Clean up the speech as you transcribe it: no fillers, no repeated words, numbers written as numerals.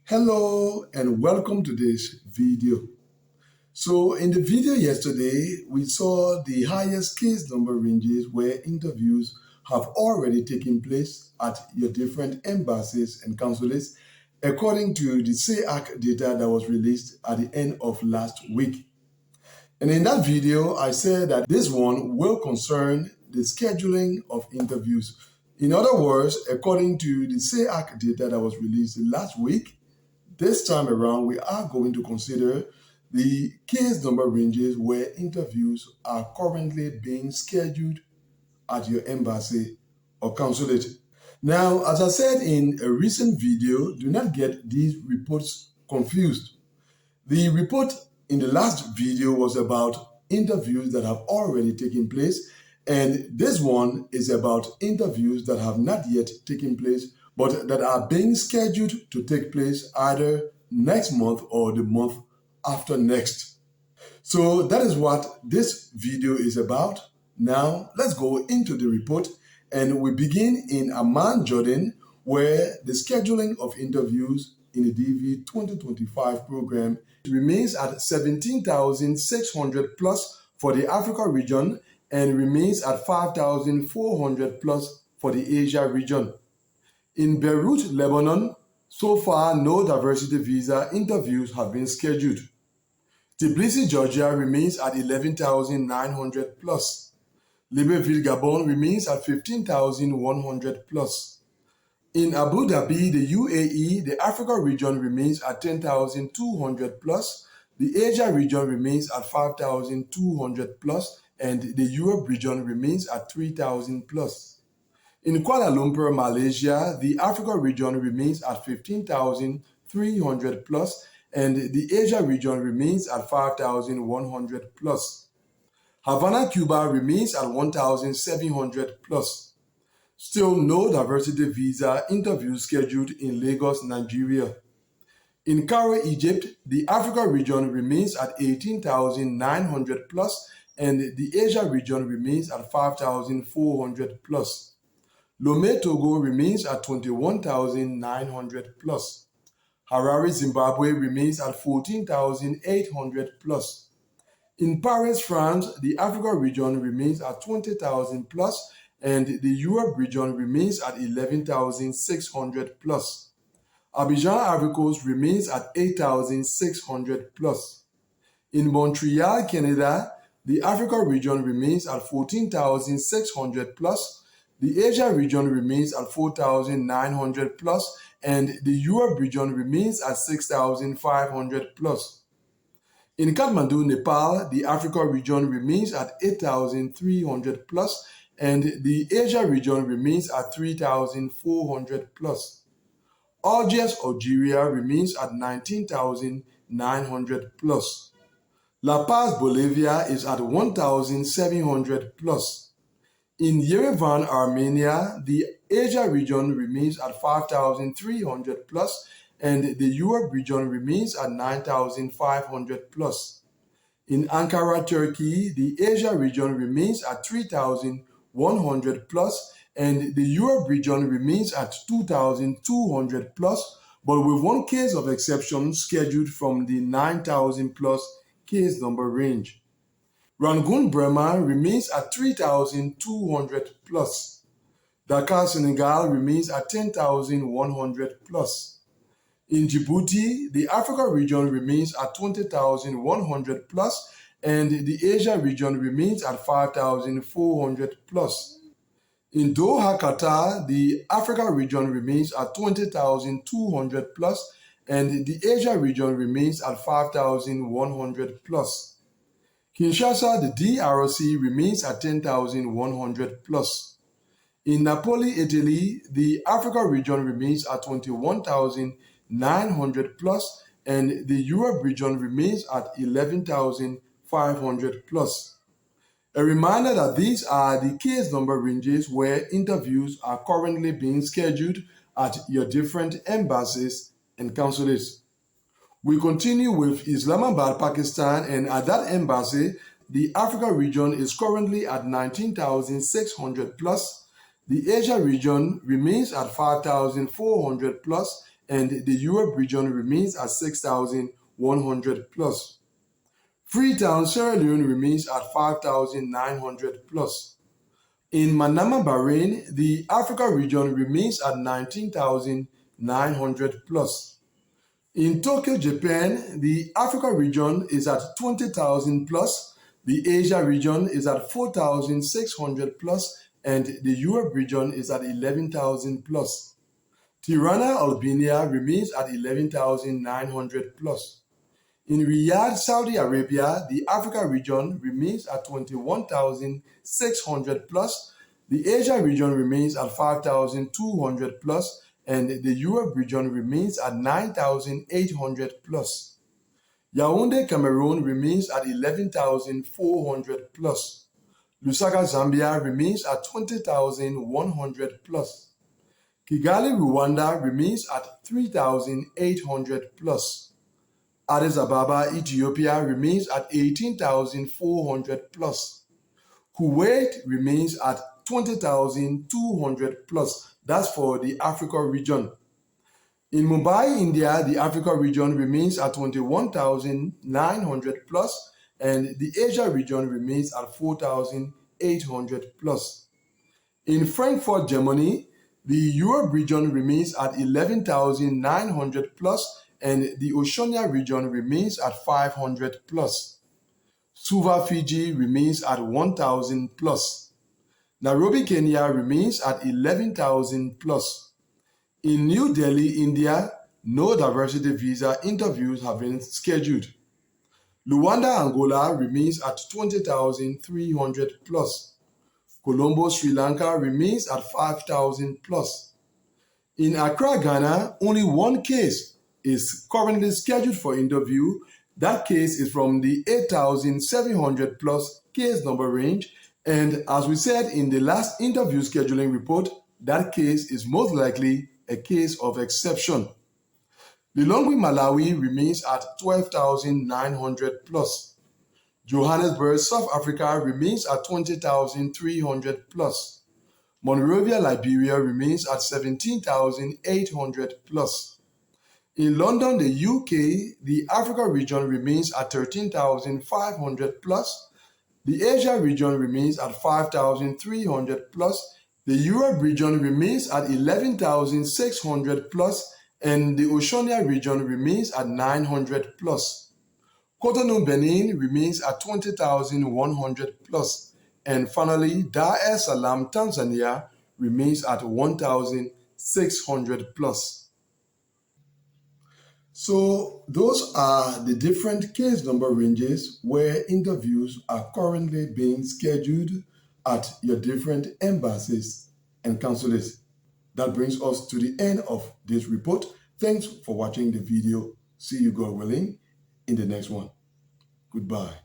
Hello and welcome to this video. So in the video yesterday, we saw the highest case number ranges where interviews have already taken place at your different embassies and consulates according to the CEAC data that was released at the end of last week. And in that video, I said that this one will concern the scheduling of interviews. In other words, according to the CEAC data that was released last week, this time around, we are going to consider the case number ranges where interviews are currently being scheduled at your embassy or consulate. Now, as I said in a recent video, do not get these reports confused. The report in the last video was about interviews that have already taken place, and this one is about interviews that have not yet taken place but that are being scheduled to take place either next month or the month after next. So that is what this video is about. Now let's go into the report, and we begin in Amman, Jordan, where the scheduling of interviews in the DV 2025 program remains at 17,600 plus for the Africa region and remains at 5,400 plus for the Asia region. In Beirut, Lebanon, so far no diversity visa interviews have been scheduled. Tbilisi, Georgia remains at 11,900 plus. Libreville, Gabon remains at 15,100 plus. In Abu Dhabi, the UAE, the Africa region remains at 10,200 plus. The Asia region remains at 5,200 plus, and the Europe region remains at 3,000 plus. In Kuala Lumpur, Malaysia, the Africa region remains at 15,300 plus, and the Asia region remains at 5,100 plus. Havana, Cuba remains at 1,700 plus. Still no diversity visa interviews scheduled in Lagos, Nigeria. In Cairo, Egypt, the Africa region remains at 18,900 plus, and the Asia region remains at 5,400 plus. Lomé, Togo remains at 21,900 plus. Harare, Zimbabwe remains at 14,800 plus. In Paris, France, the Africa region remains at 20,000 plus, and the Europe region remains at 11,600 plus. Abidjan, Ivory Coast remains at 8,600 plus. In Montreal, Canada, the Africa region remains at 14,600 plus. The Asia region remains at 4,900 plus, and the Europe region remains at 6,500 plus. In Kathmandu, Nepal, the Africa region remains at 8,300 plus, and the Asia region remains at 3,400 plus. Algiers, Algeria remains at 19,900 plus. La Paz, Bolivia is at 1,700 plus. In Yerevan, Armenia, the Asia region remains at 5,300 plus, and the Europe region remains at 9,500 plus. In Ankara, Turkey, the Asia region remains at 3,100 plus, and the Europe region remains at 2,200 plus, but with one case of exception scheduled from the 9,000 plus case number range. Rangoon, Burma remains at 3,200 plus. Dakar, Senegal remains at 10,100 plus. In Djibouti, the Africa region remains at 20,100 plus, and the Asia region remains at 5,400 plus. In Doha, Qatar, the Africa region remains at 20,200 plus, and the Asia region remains at 5,100 plus. Kinshasa, the DRC remains at 10,100 plus. In Napoli, Italy, the Africa region remains at 21,900 plus, and the Europe region remains at 11,500 plus. A reminder that these are the case number ranges where interviews are currently being scheduled at your different embassies and consulates. We continue with Islamabad, Pakistan, and at that embassy, the Africa region is currently at 19,600 plus. The Asia region remains at 5,400 plus, and the Europe region remains at 6,100 plus. Freetown, Sierra Leone remains at 5,900 plus. In Manama, Bahrain, the Africa region remains at 19,900 plus. In Tokyo, Japan, the Africa region is at 20,000 plus, the Asia region is at 4,600 plus, and the Europe region is at 11,000 plus. Tirana, Albania remains at 11,900 plus. In Riyadh, Saudi Arabia, the Africa region remains at 21,600 plus, the Asia region remains at 5,200 plus, and the Europe region remains at 9,800 plus. Yaoundé, Cameroon remains at 11,400 plus. Lusaka, Zambia remains at 20,100 plus. Kigali, Rwanda remains at 3,800 plus. Addis Ababa, Ethiopia remains at 18,400 plus. Kuwait remains at 20,200 plus. That's for the Africa region. In Mumbai, India, the Africa region remains at 21,900 plus, and the Asia region remains at 4,800 plus. In Frankfurt, Germany, the Europe region remains at 11,900 plus, and the Oceania region remains at 500 plus. Suva, Fiji remains at 1,000 plus. Nairobi, Kenya remains at 11,000 plus. In New Delhi, India, no diversity visa interviews have been scheduled. Luanda, Angola remains at 20,300 plus. Colombo, Sri Lanka remains at 5,000 plus. In Accra, Ghana, only one case is currently scheduled for interview. That case is from the 8,700 plus case number range. And as we said in the last interview scheduling report, that case is most likely a case of exception. Lilongwe, Malawi remains at 12,900 plus. Johannesburg, South Africa remains at 20,300 plus. Monrovia, Liberia remains at 17,800 plus. In London, the UK, the Africa region remains at 13,500 plus. The Asia region remains at 5,300 plus. The Europe region remains at 11,600 plus, and the Oceania region remains at 900 plus. Cotonou, Benin remains at 20,100 plus. And finally, Dar es Salaam, Tanzania remains at 1,600 plus. So those are the different case number ranges where interviews are currently being scheduled at your different embassies and consulates. That brings us to the end of this report. Thanks for watching the video. See you, God willing, in the next one. Goodbye.